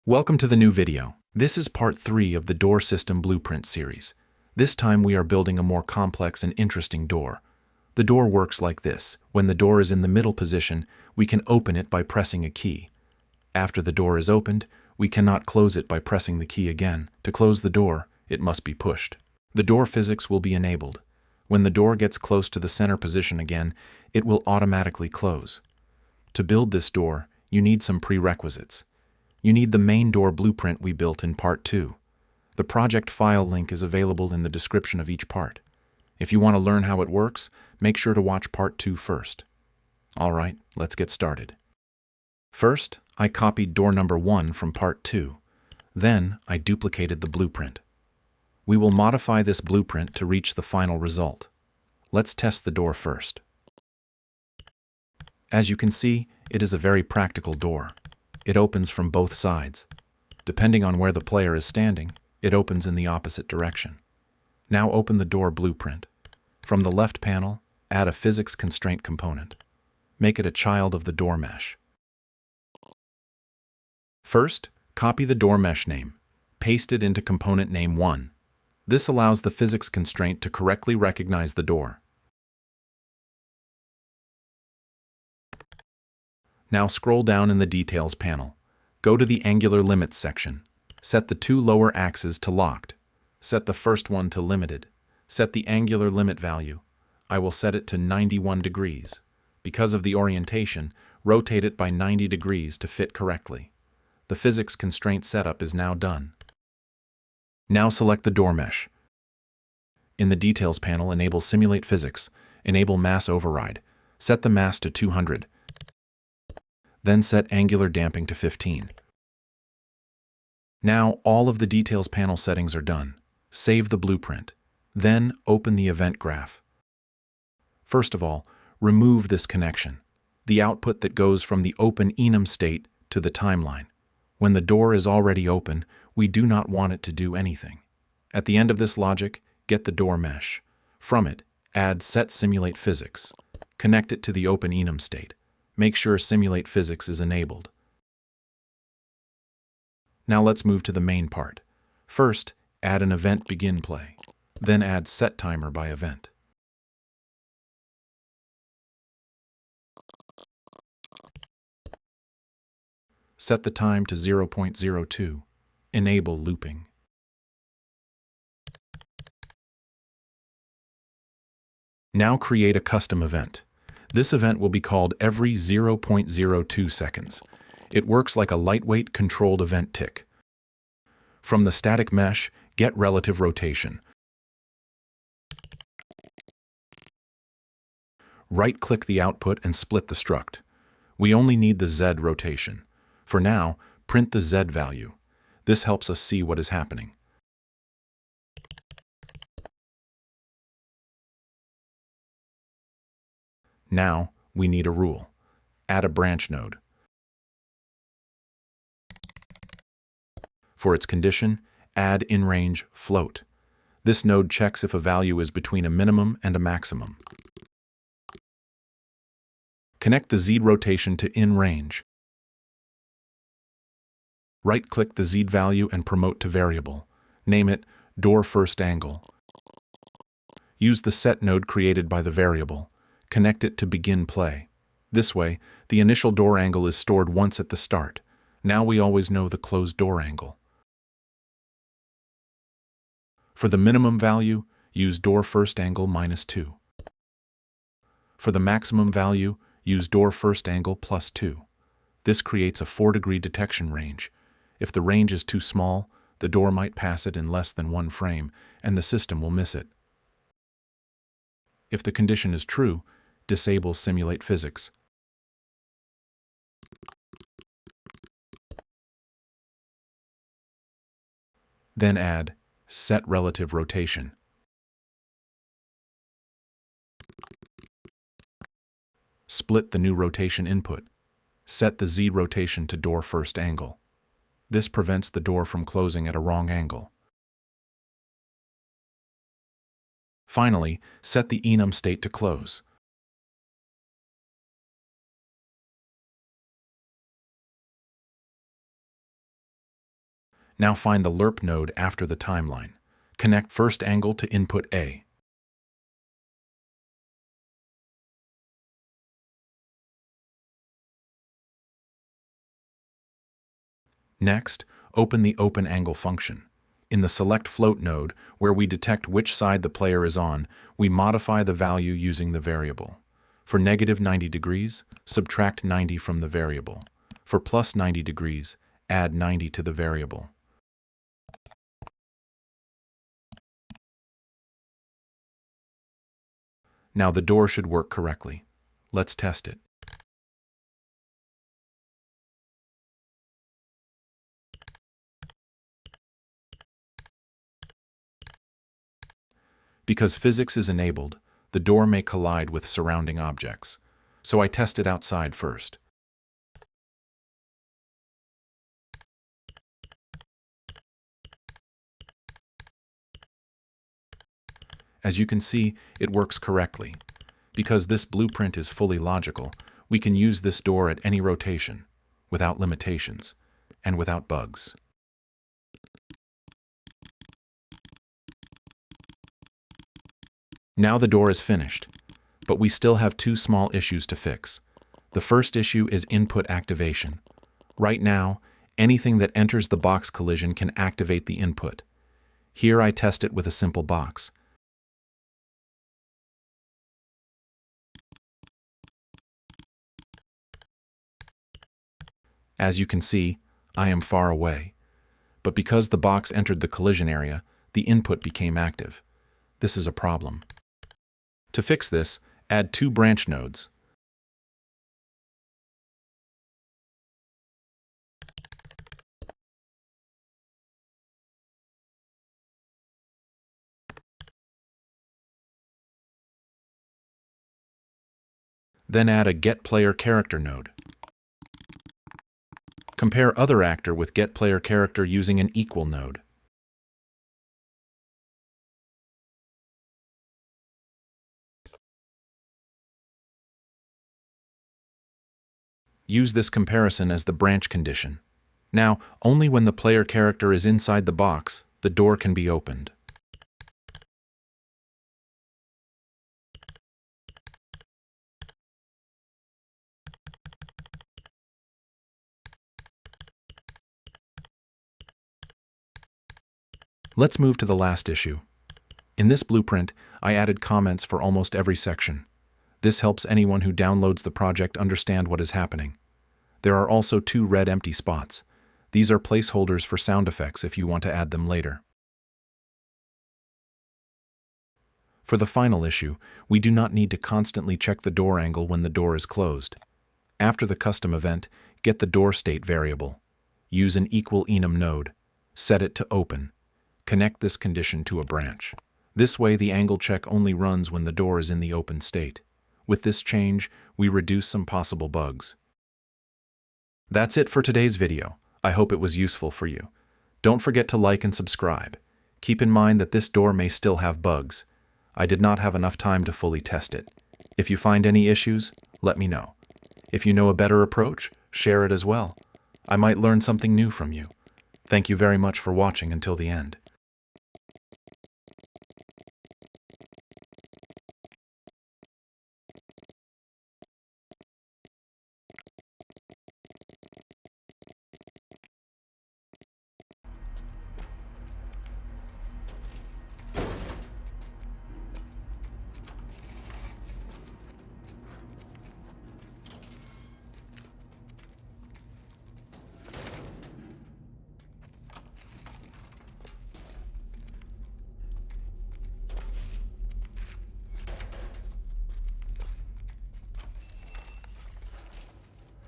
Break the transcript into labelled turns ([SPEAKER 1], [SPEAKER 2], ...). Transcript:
[SPEAKER 1] Welcome to the new video. This is part 3 of the door system blueprint series. This time we are building a more complex and interesting door. The door works like this. When the door is in the middle position, we can open it by pressing a key. After the door is opened, we cannot close it by pressing the key again. To close the door, it must be pushed. The door physics will be enabled. When the door gets close to the center position again, it will automatically close. To build this door, you need some prerequisites. You need the main door blueprint we built in part 2. The project file link is available in the description of each part. If you want to learn how it works, make sure to watch part 2 first. Alright, let's get started. First, I copied door number 1 from part 2. Then, I duplicated the blueprint. We will modify this blueprint to reach the final result. Let's test the door first. As you can see, it is a very practical door. It opens from both sides. Depending on where the player is standing, it opens in the opposite direction. Now open the door blueprint. From the left panel, add a physics constraint component. Make it a child of the door mesh. First, copy the door mesh name. Paste it into component name 1. This allows the physics constraint to correctly recognize the door. Now scroll down in the Details panel. Go to the Angular Limits section. Set the 2 lower axes to locked. Set the first one to limited. Set the angular limit value. I will set it to 91 degrees. Because of the orientation, rotate it by 90 degrees to fit correctly. The physics constraint setup is now done. Now select the door mesh. In the Details panel, enable Simulate Physics. Enable Mass Override. Set the mass to 200. Then set angular damping to 15. Now all of the Details panel settings are done. Save the blueprint. Then open the event graph. First of all, remove this connection, the output that goes from the open enum state to the timeline. When the door is already open, we do not want it to do anything. At the end of this logic, get the door mesh. From it, add Set Simulate Physics. Connect it to the open enum state. Make sure Simulate Physics is enabled. Now let's move to the main part. First, add an event begin play. Then add set timer by event. Set the time to 0.02. Enable looping. Now create a custom event. This event will be called every 0.02 seconds. It works like a lightweight controlled event tick. From the static mesh, get relative rotation. Right-click the output and split the struct. We only need the Z rotation. For now, print the Z value. This helps us see what is happening. Now, we need a rule. Add a branch node. For its condition, add in-range float. This node checks if a value is between a minimum and a maximum. Connect the Z rotation to in-range. Right-click the Z value and promote to variable. Name it door first angle. Use the set node created by the variable. Connect it to begin play. This way, the initial door angle is stored once at the start. Now we always know the closed door angle. For the minimum value, use door first angle -2. For the maximum value, use door first angle +2. This creates a 4-degree detection range. If the range is too small, the door might pass it in less than 1 frame, and the system will miss it. If the condition is true, disable Simulate Physics. Then add Set Relative Rotation. Split the new rotation input. Set the Z rotation to door first angle. This prevents the door from closing at a wrong angle. Finally, set the enum state to close. Now find the lerp node after the timeline. Connect first angle to input A. Next, open the open angle function. In the select float node, where we detect which side the player is on, we modify the value using the variable. For negative 90 degrees, subtract 90 from the variable. For plus 90 degrees, add 90 to the variable. Now the door should work correctly. Let's test it. Because physics is enabled, the door may collide with surrounding objects, so I test it outside first. As you can see, it works correctly. Because this blueprint is fully logical, we can use this door at any rotation, without limitations, and without bugs. Now the door is finished, but we still have two small issues to fix. The first issue is input activation. Right now, anything that enters the box collision can activate the input. Here I test it with a simple box. As you can see, I am far away. But because the box entered the collision area, the input became active. This is a problem. To fix this, add two branch nodes. Then add a getPlayerCharacter node. Compare other actor with getPlayerCharacter using an equal node. Use this comparison as the branch condition. Now, only when the player character is inside the box, the door can be opened. Let's move to the last issue. In this blueprint, I added comments for almost every section. This helps anyone who downloads the project understand what is happening. There are also two red empty spots. These are placeholders for sound effects if you want to add them later. For the final issue, we do not need to constantly check the door angle when the door is closed. After the custom event, get the door state variable. Use an equal enum node. Set it to open. Connect this condition to a branch. This way the angle check only runs when the door is in the open state. With this change, we reduce some possible bugs. That's it for today's video. I hope it was useful for you. Don't forget to like and subscribe. Keep in mind that this door may still have bugs. I did not have enough time to fully test it. If you find any issues, let me know. If you know a better approach, share it as well. I might learn something new from you. Thank you very much for watching until the end.